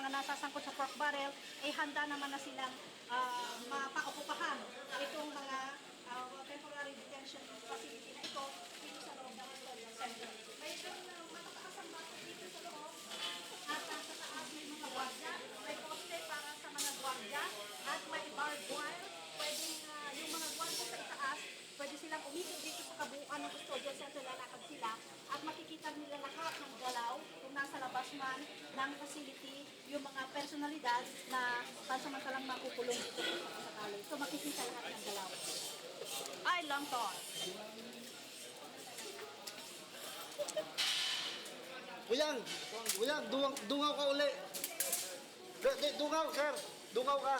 mga nasasangkot sa pork barrel, ay handa naman na silang mapaukupahan itong mga temporary detention facility na ito dito sa loob ng custodial center. May matataas ang bakit dito sa loob at sa taas may mga gwardiya, may poste para sa mga gwardiya at may barbed wire. Pwedeng yung mga gwardiya sa itaas, pwede silang umikot dito sa kabuuan ng custodial center, lalakad sila at makikita nila lahat ng galaw kung nasa labas man ng facility yung mga personalidad na pansamantalang makukulong dito sa sakali. So makikita lahat ng galaw. Ay, long ton. Buyang, dungaw ka uli. Dungaw, sir. Dungaw ka.